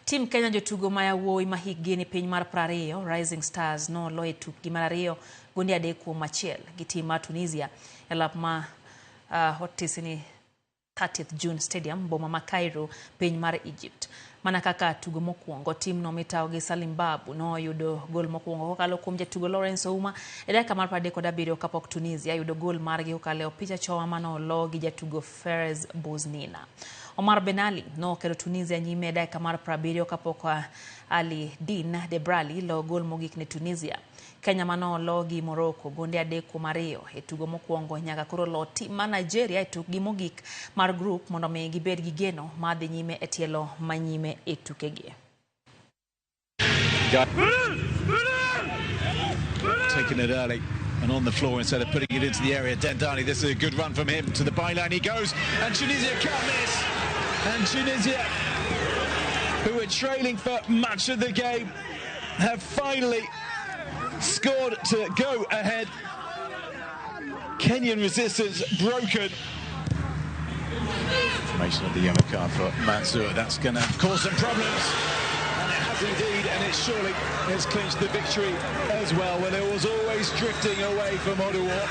Tim Kenya jotugo ma yawuowi ma hikgi ni piny mar 20 Rising Stars no loye tukgi mar ariyo gondi 3-1 gi tim mar Tunisia e lap ma Hotisini 30th June Stadium boma ma Cairo piny mar Egypt. Mana kaka tugo mokwongo tim no mitao gi Salim Babu no yudo gol mokwongo kokalo kuom jatugo Lawrence Ouma e dakika mar 37 kapok Tunisia yudo gol margi kokalo opich chowa mano lo gi jatugo Fares Boznina. Omar Benali no kero Tunisia nyime dakika mar 70 kapok Ali Din Debrali lo gol mogik ne Tunisia. Kenya mano lo gi Morocco gonde 3-2 e tugo mokwongo nyaka koro lo tim ma Nigeria e tukgi mogik mar group mondo mi gibed gi geno ma dhi nyime e tielo manyime e tukegi. Taking it early and on the floor instead of putting it into the area. Dendani, this is a good run from him to the byline. He goes, and Tunisia can't miss. And Tunisia, who were trailing for much of the game, have finally scored to go ahead. Kenyan resistance broken. Formation of the yellow card for Mansour. That's going to cause some problems. And it has indeed, and it surely has clinched the victory as well, when it was always drifting away from Ottawa.